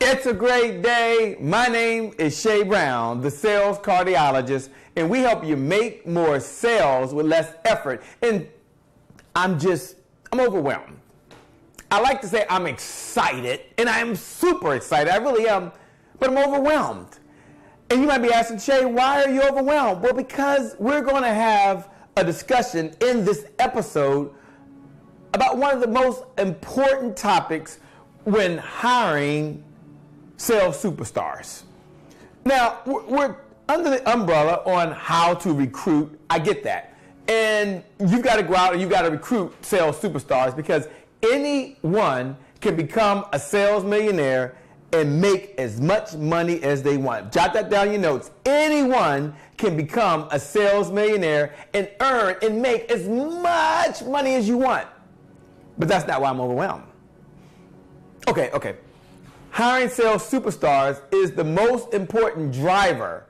It's a great day. My name is Shay Brown, the sales cardiologist, and we help you make more sales with less effort. And I'm overwhelmed. I like to say I'm excited, and I am super excited. I really am, but I'm overwhelmed. And you might be asking, Shay, why are you overwhelmed? Well, because we're going to have a discussion in this episode about one of the most important topics when hiring sales superstars. Now, we're under the umbrella on how to recruit. I get that. And you've got to go out and you've got to recruit sales superstars because anyone can become a sales millionaire and make as much money as they want. Jot that down in your notes. Anyone can become a sales millionaire and earn and make as much money as you want. But that's not why I'm overwhelmed. Okay. Hiring sales superstars is the most important driver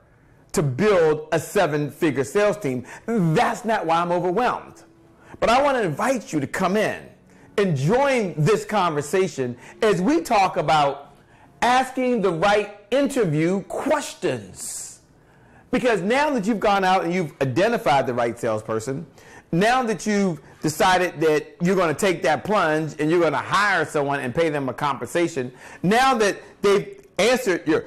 to build a 7-figure sales team. That's not why I'm overwhelmed. But I want to invite you to come in and join this conversation as we talk about asking the right interview questions. Because now that you've gone out and you've identified the right salesperson, now that you've decided that you're going to take that plunge and you're going to hire someone and pay them a compensation, now that they've answered your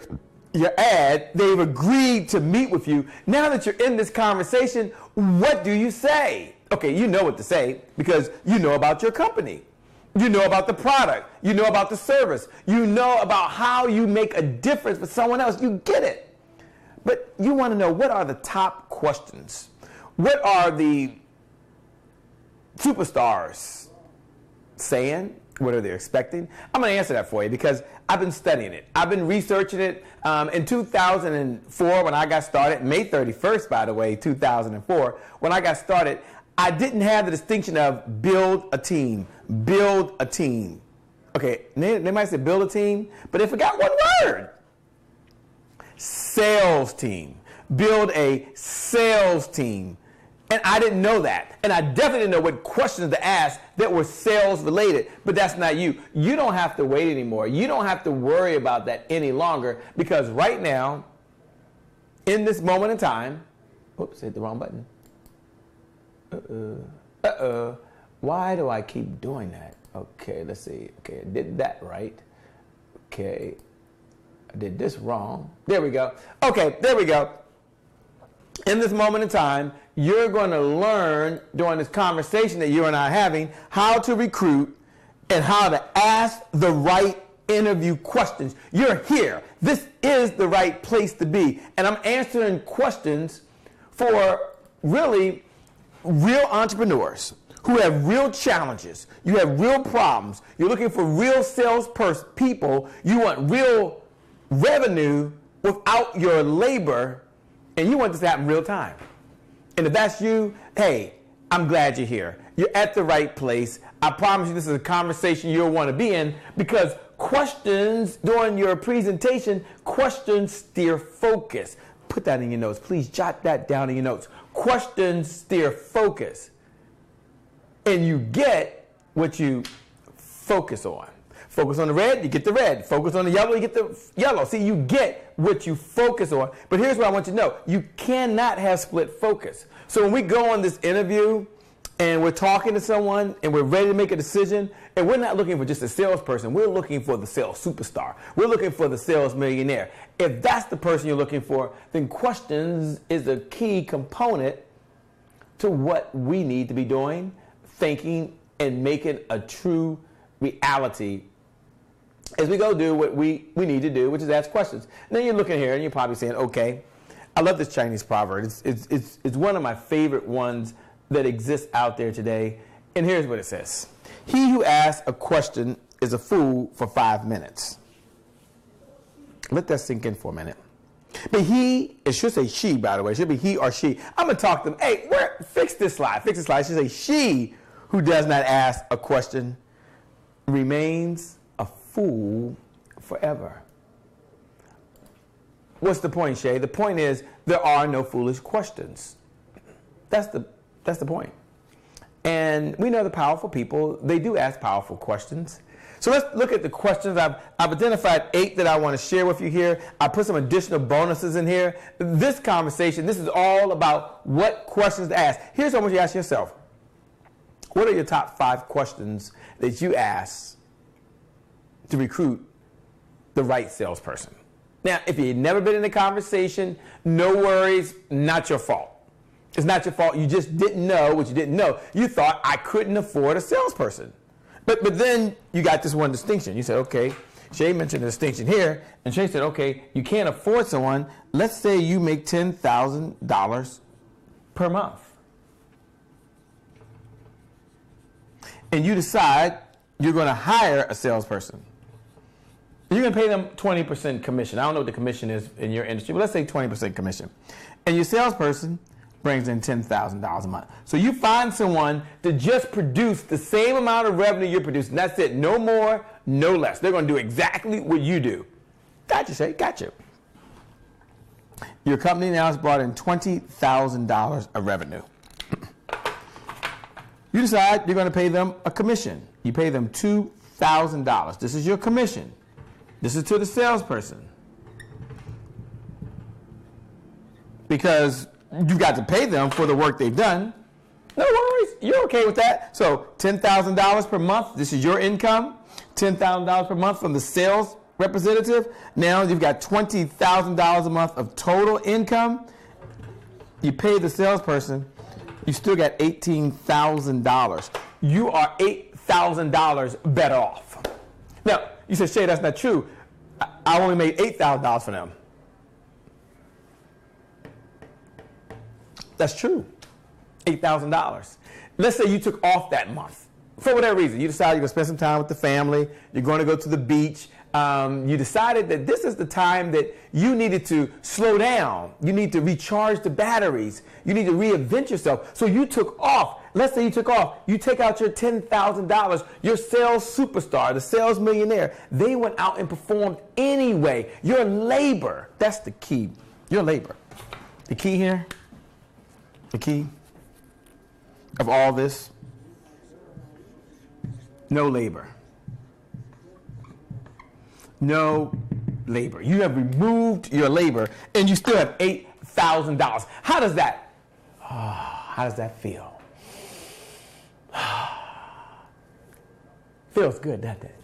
ad, they've agreed to meet with you, now that you're in this conversation, what do you say? Okay, you know what to say because you know about your company. You know about the product. You know about the service. You know about how you make a difference for someone else. You get it. But you want to know, what are the top questions? What are the superstars saying? What are they expecting? I'm going to answer that for you because I've been studying it. I've been researching it. In 2004, when I got started, May 31st, by the way, 2004, when I got started, I didn't have the distinction of build a team. Build a team. Okay, they might say build a team, but they forgot one word. Sales team. Build a sales team. And I didn't know that. And I definitely didn't know what questions to ask that were sales related. But that's not you. You don't have to wait anymore. You don't have to worry about that any longer because right now, in this moment in time, oops, hit the wrong button. Why do I keep doing that? Okay, let's see. Okay, I did that right. Okay, I did this wrong. There we go. Okay, there we go. In this moment in time, you're going to learn during this conversation that you and I are having how to recruit and how to ask the right interview questions. You're here. This is the right place to be. And I'm answering questions for really real entrepreneurs who have real challenges. You have real problems. You're looking for real sales people. You want real revenue without your labor, and you want this to happen real time. And if that's you, hey, I'm glad you're here. You're at the right place. I promise you this is a conversation you'll want to be in because questions during your presentation, questions steer focus. Put that in your notes. Please jot that down in your notes. Questions steer focus. And you get what you focus on. Focus on the red, you get the red. Focus on the yellow, you get the yellow. See, you get what you focus on. But here's what I want you to know. You cannot have split focus. So when we go on this interview and we're talking to someone and we're ready to make a decision, and we're not looking for just a salesperson, we're looking for the sales superstar. We're looking for the sales millionaire. If that's the person you're looking for, then questions is a key component to what we need to be doing, thinking, and making a true reality as we go do what we need to do, which is ask questions. And then you're looking here and you're probably saying, okay, I love this Chinese proverb. It's one of my favorite ones that exists out there today. And here's what it says. He who asks a question is a fool for 5 minutes. Let that sink in for a minute. But it should say she, by the way. It should be he or she. I'm going to talk to them. Hey, fix this slide. Fix this slide. It should say she who does not ask a question remains a fool forever. What's the point, Shay? The point is there are no foolish questions. That's the point. And we know the powerful people, they do ask powerful questions. So let's look at the questions. I've identified 8 that I want to share with you here. I put some additional bonuses in here. This conversation, this is all about what questions to ask. Here's what I want you to ask yourself. What are your top 5 questions that you ask to recruit the right salesperson? Now, if you've never been in a conversation, no worries, not your fault. It's not your fault. You just didn't know what you didn't know. You thought, I couldn't afford a salesperson. But then you got this one distinction. You said, okay, Shay mentioned a distinction here, and Shay said, okay, you can't afford someone. Let's say you make $10,000 per month. And you decide you're going to hire a salesperson. You're going to pay them 20% commission. I don't know what the commission is in your industry, but let's say 20% commission. And your salesperson brings in $10,000 a month. So you find someone to just produce the same amount of revenue you're producing. That's it. No more, no less. They're going to do exactly what you do. Gotcha, Shay. Gotcha. Your company now has brought in $20,000 of revenue. You decide you're going to pay them a commission. You pay them $2,000. This is your commission. This is to the salesperson. Because you've got to pay them for the work they've done. No worries. You're okay with that. So $10,000 per month. This is your income. $10,000 per month from the sales representative. Now you've got $20,000 a month of total income. You pay the salesperson. You still got $18,000. You are $8,000 better off. Now, you said, Shay, that's not true. I only made $8,000 for them. That's true. $8,000. Let's say you took off that month. For whatever reason, you decided you're going to spend some time with the family. You're going to go to the beach. You decided that this is the time that you needed to slow down. You need to recharge the batteries. You need to reinvent yourself. So you took off. Let's say you took off. You take out your $10,000. Your sales superstar, the sales millionaire, they went out and performed anyway. Your labor, that's the key. Your labor. The key here, the key of all this, no labor. No labor. You have removed your labor and you still have $8,000. How does that feel? Feels good, doesn't it?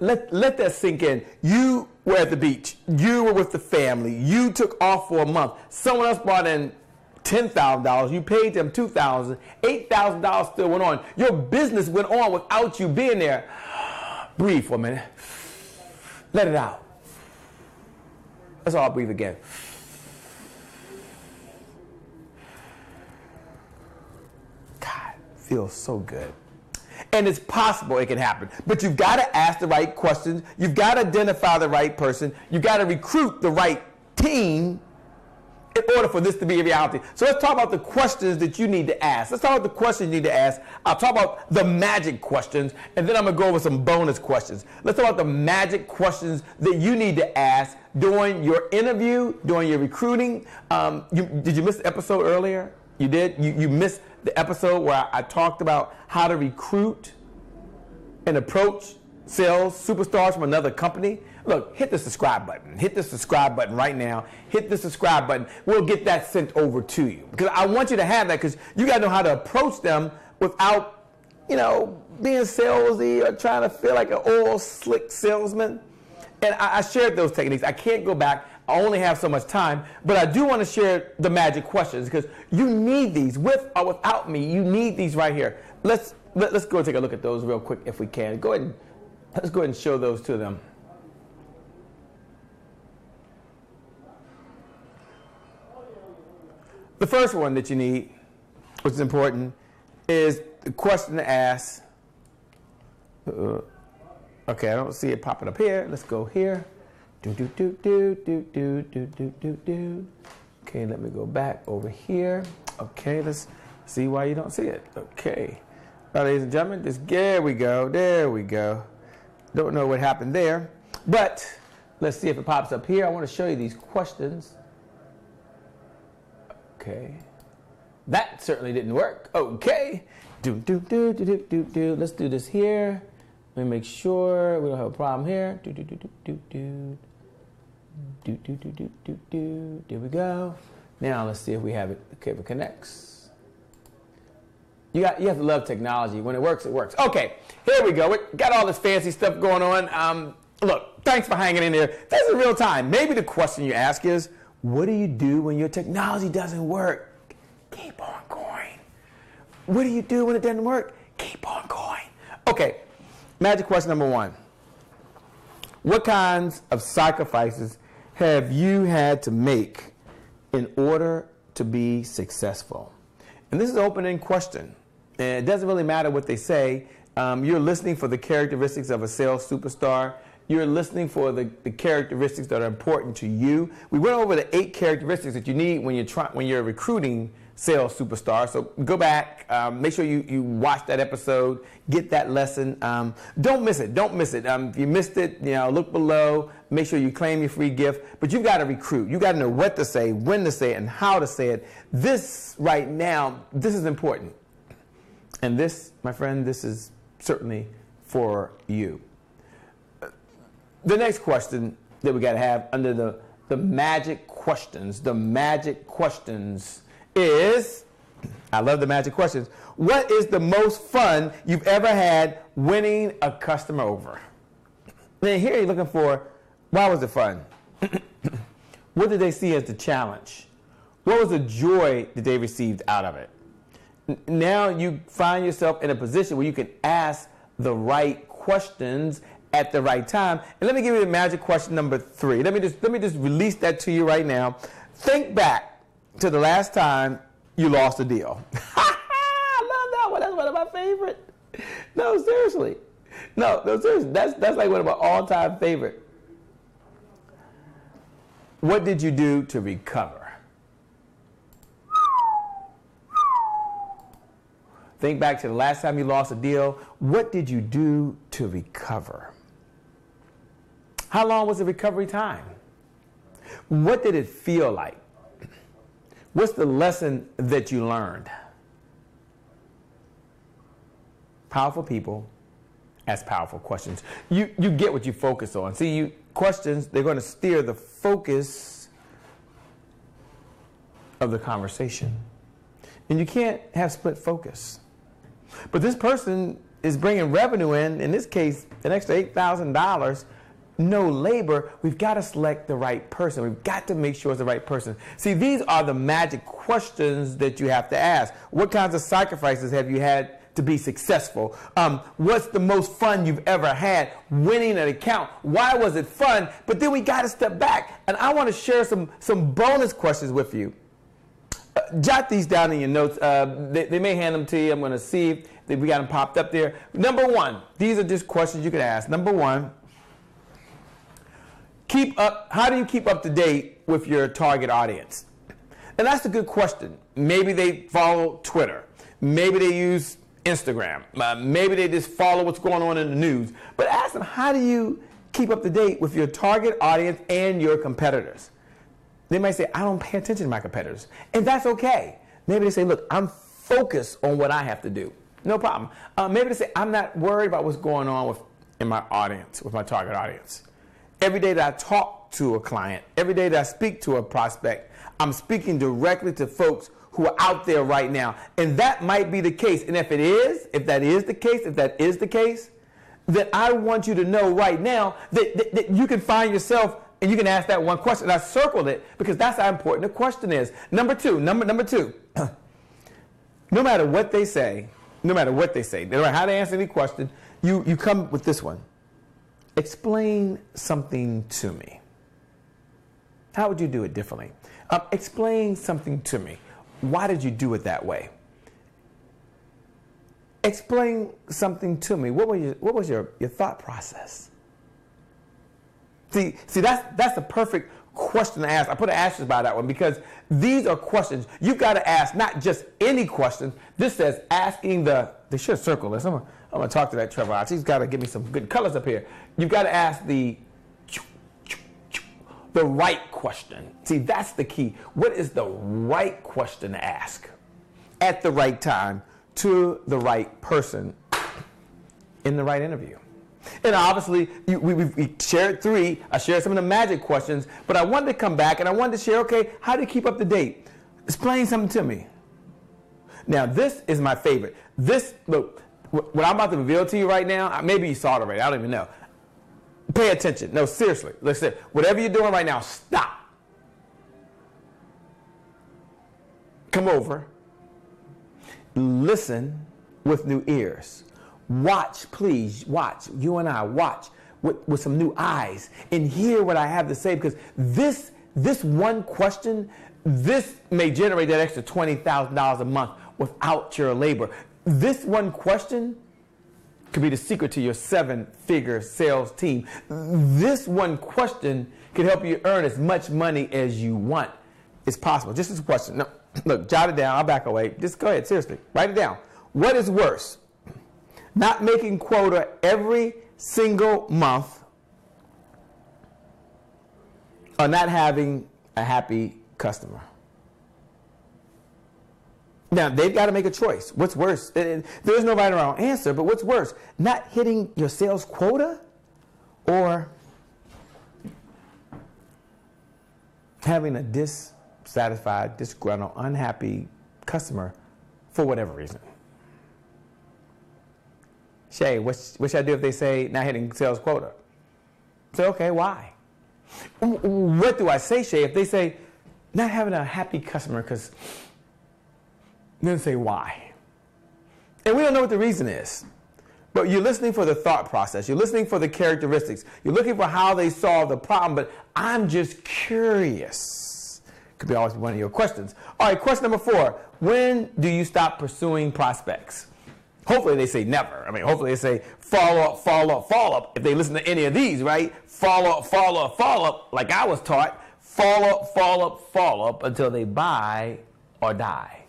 Let that sink in. You were at the beach. You were with the family. You took off for a month. Someone else brought in $10,000. You paid them $2,000. $8,000 still went on. Your business went on without you being there. Breathe for a minute. Let it out. Let's all breathe again. God, feels so good. And it's possible it can happen. But you've got to ask the right questions. You've got to identify the right person. You've got to recruit the right team in order for this to be a reality. So let's talk about the questions that you need to ask. Let's talk about the questions you need to ask. I'll talk about the magic questions, and then I'm going to go over some bonus questions. Let's talk about the magic questions that you need to ask during your interview, during your recruiting. Did you miss the episode earlier? You did? You missed the episode where I talked about how to recruit and approach sales superstars from another company. Look, hit the subscribe button. Hit the subscribe button right now. Hit the subscribe button. We'll get that sent over to you. Because I want you to have that, because you got to know how to approach them without, being salesy or trying to feel like an old, slick salesman. And I shared those techniques. I can't go back. I only have so much time. But I do want to share the magic questions, because you need these. With or without me, you need these right here. Let's go take a look at those real quick if we can. Let's go ahead and show those to them. The first one that you need, which is important, is the question to ask. Okay, I don't see it popping up here. Let's go here. Okay, let me go back over here. Okay, let's see why you don't see it. Okay. All right, ladies and gentlemen, there we go. There we go. Don't know what happened there, but let's see if it pops up here. I want to show you these questions. Okay. That certainly didn't work. Okay. Let's do this here. Let me make sure we don't have a problem here. There we go. Now let's see if we have it. Okay, if it connects. You have to love technology. When it works, it works. Okay, here we go. We got all this fancy stuff going on. Look, thanks for hanging in there. This is real time. Maybe the question you ask is, what do you do when your technology doesn't work? Keep on going. What do you do when it doesn't work? Keep on going. Okay, magic question number 1. What kinds of sacrifices have you had to make in order to be successful? And this is an open-ended question. And it doesn't really matter what they say. You're listening for the characteristics of a sales superstar. You're listening for the characteristics that are important to you. We went over the 8 characteristics that you need when you're recruiting sales superstars. So go back, make sure you watch that episode, get that lesson. Don't miss it. Don't miss it. If you missed it, look below. Make sure you claim your free gift. But you've got to recruit. You got to know what to say, when to say it, and how to say it. This right now, this is important. And this, my friend, this is certainly for you. The next question that we got to have under the magic questions, is, I love the magic questions. What is the most fun you've ever had winning a customer over? And here you're looking for, why was it fun? What did they see as the challenge? What was the joy that they received out of it? Now you find yourself in a position where you can ask the right questions at the right time. And let me give you the magic question number 3. Let me just release that to you right now. Think back to the last time you lost a deal. I love that one. That's one of my favorite. No, seriously. No, seriously. That's like one of my all-time favorite. What did you do to recover? Think back to the last time you lost a deal. What did you do to recover? How long was the recovery time? What did it feel like? What's the lesson that you learned? Powerful people ask powerful questions. You get what you focus on. See, questions, they're going to steer the focus of the conversation. And you can't have split focus. But this person is bringing revenue in this case, an extra $8,000, no labor. We've got to select the right person. We've got to make sure it's the right person. See, these are the magic questions that you have to ask. What kinds of sacrifices have you had to be successful? What's the most fun you've ever had winning an account? Why was it fun? But then we got to step back. And I want to share some bonus questions with you. Jot these down in your notes. They may hand them to you. I'm going to see if we got them popped up there. Number 1, these are just questions you can ask. Number 1, how do you keep up to date with your target audience? And that's a good question. Maybe they follow Twitter. Maybe they use Instagram. Maybe they just follow what's going on in the news. But ask them, how do you keep up to date with your target audience and your competitors? They might say, I don't pay attention to my competitors. And that's okay. Maybe they say, look, I'm focused on what I have to do. No problem. Maybe they say, I'm not worried about what's going on in my audience, with my target audience. Every day that I talk to a client, every day that I speak to a prospect, I'm speaking directly to folks who are out there right now. And that might be the case. And if that is the case, then I want you to know right now that you can find yourself and you can ask that one question. And I circled it because that's how important the question is. Number two, no matter what they say, no matter how they answer any question, you come with this one. Explain something to me. How would you do it differently? Explain something to me. Why did you do it that way? Explain something to me. What was your thought process? See, that's the perfect question to ask. I put an asterisk by that one because these are questions you've got to ask, not just any question. This says asking they should circle this. I'm going to talk to that Trevor. He's got to give me some good colors up here. You've got to ask the right question. See, that's the key. What is the right question to ask at the right time to the right person in the right interview. And obviously, we shared 3. I shared some of the magic questions, but I wanted to come back and I wanted to share, okay, how do you keep up to date? Explain something to me. Now, this is my favorite. Look, what I'm about to reveal to you right now, maybe you saw it already, I don't even know. Pay attention. No, seriously. Listen, whatever you're doing right now, stop. Come over. Listen with new ears. Watch, please, watch. You and I watch with some new eyes and hear what I have to say, because this one question, this may generate that extra $20,000 a month without your labor. This one question could be the secret to your 7-figure sales team. This one question could help you earn as much money as you want. It's possible. Just this question. No, look, jot it down. I'll back away. Just go ahead. Seriously. Write it down. What is worse? Not making quota every single month, or not having a happy customer? Now, they've got to make a choice. What's worse? There's no right or wrong answer, but what's worse? Not hitting your sales quota, or having a dissatisfied, disgruntled, unhappy customer for whatever reason? Shay, what should I do if they say not hitting sales quota? Say, okay, why? What do I say, Shay, if they say not having a happy customer? Because then say why. And we don't know what the reason is. But you're listening for the thought process. You're listening for the characteristics. You're looking for how they solve the problem. But I'm just curious. Could be always one of your questions. All right, question number 4. When do you stop pursuing prospects? Hopefully they say never. I mean, hopefully they say follow up, follow up, follow up. If they listen to any of these, right? Follow up, follow up, follow up, like I was taught. Follow up, follow up, follow up until they buy or die.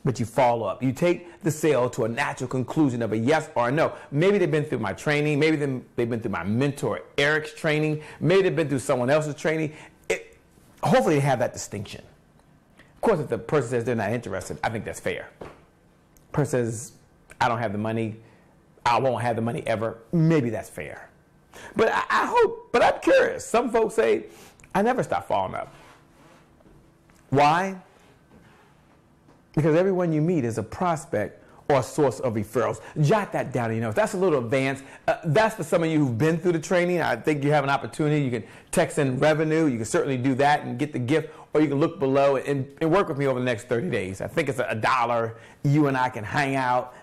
But you follow up. You take the sale to a natural conclusion of a yes or a no. Maybe they've been through my training. Maybe they've been through my mentor Eric's training. Maybe they've been through someone else's training. Hopefully they have that distinction. Of course, if the person says they're not interested, I think that's fair. Person says, I don't have the money, I won't have the money ever, maybe that's fair. But I hope, but I'm curious. Some folks say, I never stop following up. Why? Because everyone you meet is a prospect or a source of referrals. Jot that down in your notes. That's a little advanced. That's for some of you who've been through the training. I think you have an opportunity. You can text in revenue. You can certainly do that and get the gift, or you can look below and work with me over the next 30 days. I think it's $1. You and I can hang out,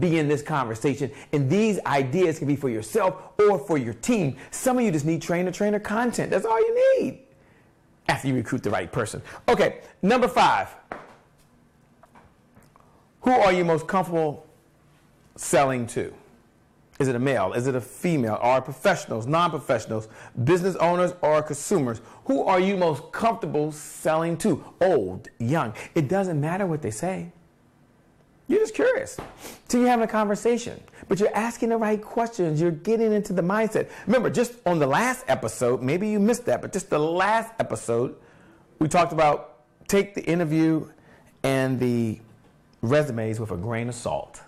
be in this conversation. And these ideas can be for yourself or for your team. Some of you just need trainer content. That's all you need after you recruit the right person. Okay, number 5. Who are you most comfortable selling to? Is it a male? Is it a female? Are professionals, non-professionals, business owners, or consumers? Who are you most comfortable selling to? Old, young. It doesn't matter what they say. You're just curious. So you're having a conversation, but you're asking the right questions. You're getting into the mindset. Remember, just on the last episode, maybe you missed that, but just the last episode, we talked about take the interview and the resumes with a grain of salt.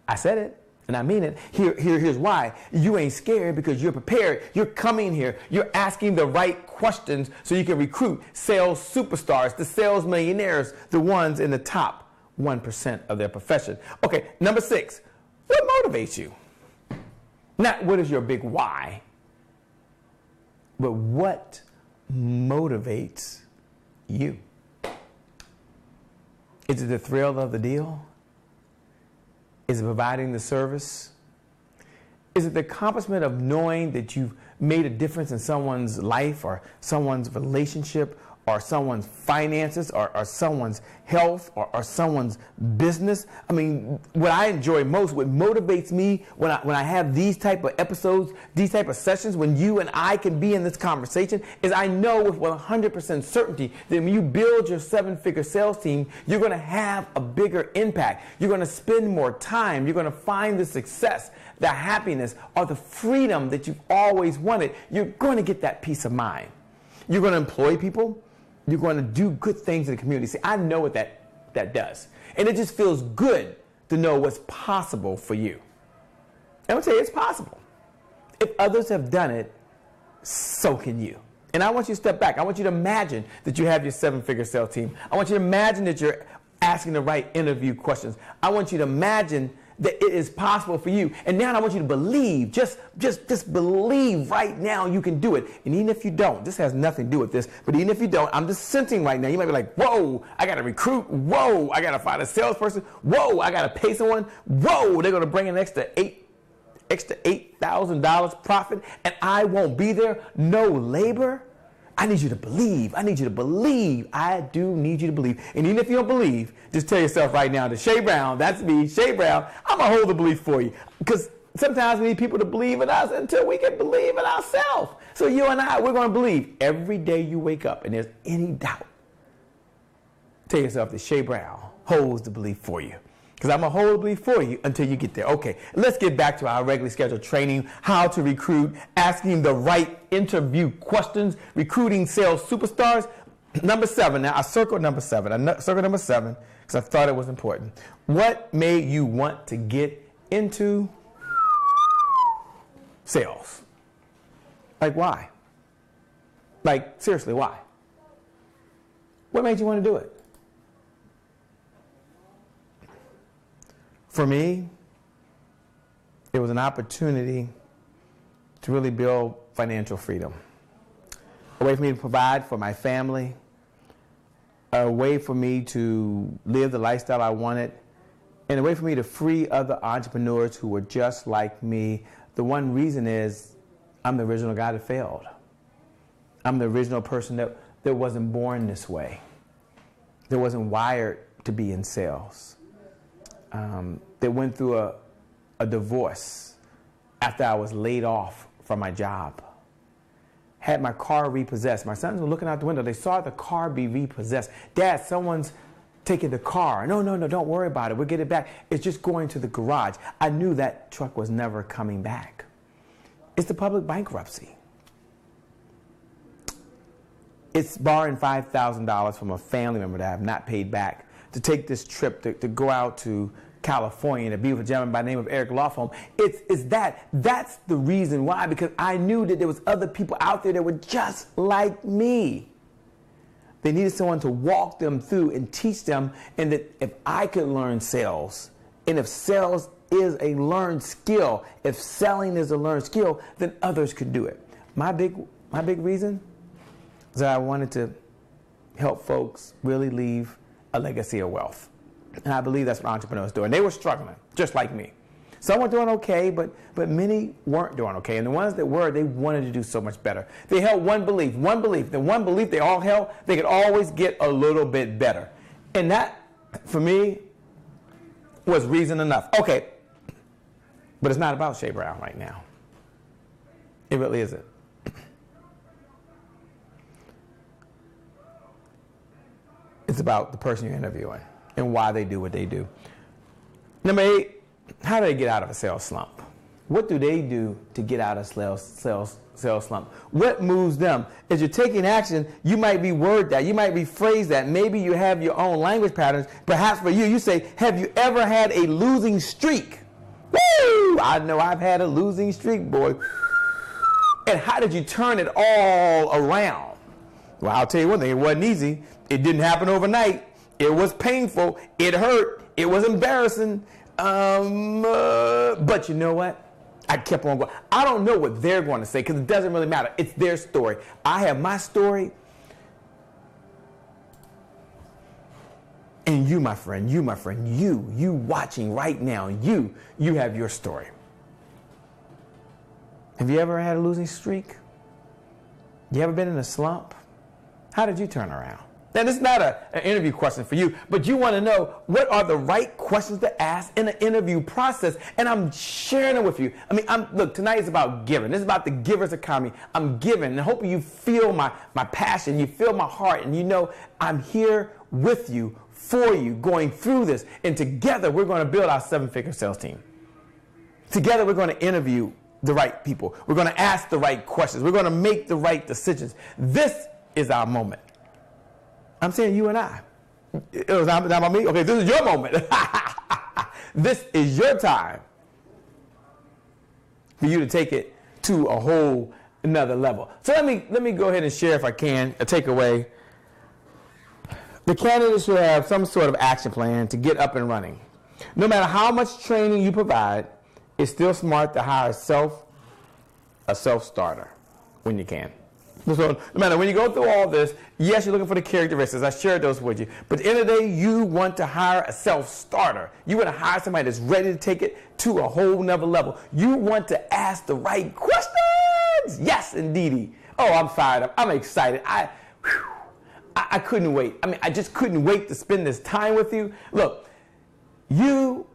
I said it, and I mean it. Here's why. You ain't scared because you're prepared. You're coming here. You're asking the right questions so you can recruit sales superstars, the sales millionaires, the ones in the top 1% of their profession. Okay, number 6. What motivates you? Not what is your big why, but what motivates you? Is it the thrill of the deal? Is it providing the service? Is it the accomplishment of knowing that you've made a difference in someone's life or someone's relationship or someone's finances or someone's health or someone's business? I mean, what I enjoy most, what motivates me when I have these type of episodes, these type of sessions, when you and I can be in this conversation, is I know with 100% certainty that when you build your 7-figure sales team, you're going to have a bigger impact. You're going to spend more time. You're going to find the success, the happiness, or the freedom that you've always wanted. You're going to get that peace of mind. You're going to employ people. You're going to do good things in the community. See, I know what that does. And it just feels good to know what's possible for you. And I'll tell you, it's possible. If others have done it, so can you. And I want you to step back. I want you to imagine that you have your 7-figure sales team. I want you to imagine that you're asking the right interview questions. I want you to imagine that it is possible for you. And now I want you to believe, just believe right now you can do it. And even if you don't, this has nothing to do with this, but even if you don't, I'm just sensing right now, you might be like, whoa, I got to recruit. Whoa, I got to find a salesperson. Whoa, I got to pay someone. Whoa, they're going to bring an extra $8,000 profit and I won't be there. No labor. I need you to believe. I need you to believe. I do need you to believe. And even if you don't believe, just tell yourself right now that Shay Brown, that's me, Shay Brown, I'm going to hold the belief for you. Because sometimes we need people to believe in us until we can believe in ourselves. So you and I, we're going to believe every day you wake up and there's any doubt. Tell yourself that Shay Brown holds the belief for you. Because I'm going to hold the belief for you until you get there. Okay, let's get back to our regularly scheduled training, how to recruit, asking the right interview questions, recruiting sales superstars. Number 7, now I circled number 7. I circled number 7 because I thought it was important. What made you want to get into sales? Like why? Like seriously, why? What made you want to do it? For me, it was an opportunity to really build financial freedom. A way for me to provide for my family, a way for me to live the lifestyle I wanted, and a way for me to free other entrepreneurs who were just like me. The one reason is I'm the original guy that failed. I'm the original person that wasn't born this way, that wasn't wired to be in sales. That went through a divorce after I was laid off from my job. Had my car repossessed. My sons were looking out the window. They saw the car be repossessed. Dad, someone's taking the car. No, don't worry about it. We'll get it back. It's just going to the garage. I knew that truck was never coming back. It's the public bankruptcy. It's borrowing $5,000 from a family member that I have not paid back to take this trip to go out to California to be with a gentleman by the name of Eric Lawfome. That's the reason why, because I knew that there was other people out there that were just like me. They needed someone to walk them through and teach them, and that if I could learn sales, and if sales is a learned skill, if selling is a learned skill, then others could do it. My big reason is that I wanted to help folks really leave a legacy of wealth. And I believe that's what entrepreneurs do. And they were struggling, just like me. Some were doing okay, but many weren't doing okay. And the ones that were, they wanted to do so much better. They held one belief. The one belief they all held, they could always get a little bit better. And that, for me, was reason enough. Okay, but it's not about Shay Brown right now. It really isn't. It's about the person you're interviewing and why they do what they do. Number 8, how do they get out of a sales slump? What do they do to get out of sales slump? What moves them? As you're taking action, you might be word that, you might rephrase that. Maybe you have your own language patterns. Perhaps for you, you say, have you ever had a losing streak? Woo! I know I've had a losing streak, boy. And how did you turn it all around? Well, I'll tell you one thing, it wasn't easy. It didn't happen overnight. It was painful. It hurt. It was embarrassing. But you know what? I kept on going. I don't know what they're going to say because it doesn't really matter. It's their story. I have my story. And you, my friend, you watching right now, you have your story. Have you ever had a losing streak? You ever been in a slump? How did you turn around? Now, this is not an interview question for you, but you want to know what are the right questions to ask in an interview process, and I'm sharing it with you. I mean, look, tonight is about giving. This is about the giver's economy. I'm giving, and I hope you feel my passion, you feel my heart, and you know I'm here with you, for you, going through this, and together we're going to build our 7-figure sales team. Together we're going to interview the right people. We're going to ask the right questions. We're going to make the right decisions. This is our moment. I'm saying you and I. It was not about me? Okay, this is your moment. This is your time for you to take it to a whole another level. So let me go ahead and share, if I can, a takeaway. The candidate should have some sort of action plan to get up and running. No matter how much training you provide, it's still smart to hire a self-starter when you can. So no matter when you go through all this, yes, you're looking for the characteristics. I shared those with you. But at the end of the day, you want to hire a self-starter. You want to hire somebody that's ready to take it to a whole nother level. You want to ask the right questions. Yes, indeedy. Oh, I'm fired up. I'm excited. I couldn't wait. I mean, I just couldn't wait to spend this time with you. Look, you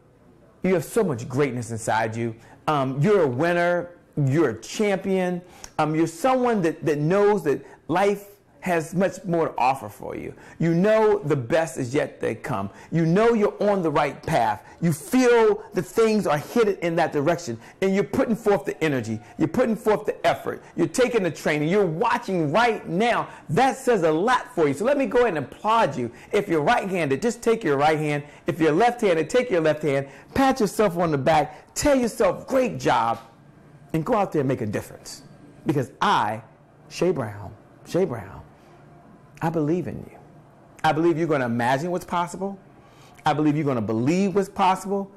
have so much greatness inside you. You're a winner. You're a champion. You're someone that knows that life has much more to offer for you. You know the best is yet to come. You know you're on the right path. You feel that things are headed in that direction, and you're putting forth the energy. You're putting forth the effort. You're taking the training. You're watching right now. That says a lot for you. So let me go ahead and applaud you. If you're right-handed, just take your right hand. If you're left-handed, take your left hand. Pat yourself on the back. Tell yourself, great job. And go out there and make a difference. Because I, Shay Brown, I believe in you. I believe you're going to imagine what's possible. I believe you're going to believe what's possible.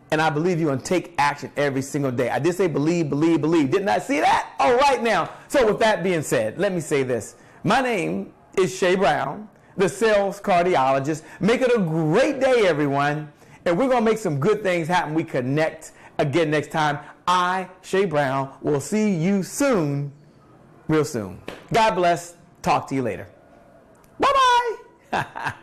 And I believe you're going to take action every single day. I did say believe, believe, believe. Didn't I see that? All right now. So with that being said, let me say this. My name is Shay Brown, the sales cardiologist. Make it a great day, everyone. And we're going to make some good things happen. We connect again next time. I, Shay Brown, will see you soon, real soon. God bless. Talk to you later. Bye-bye.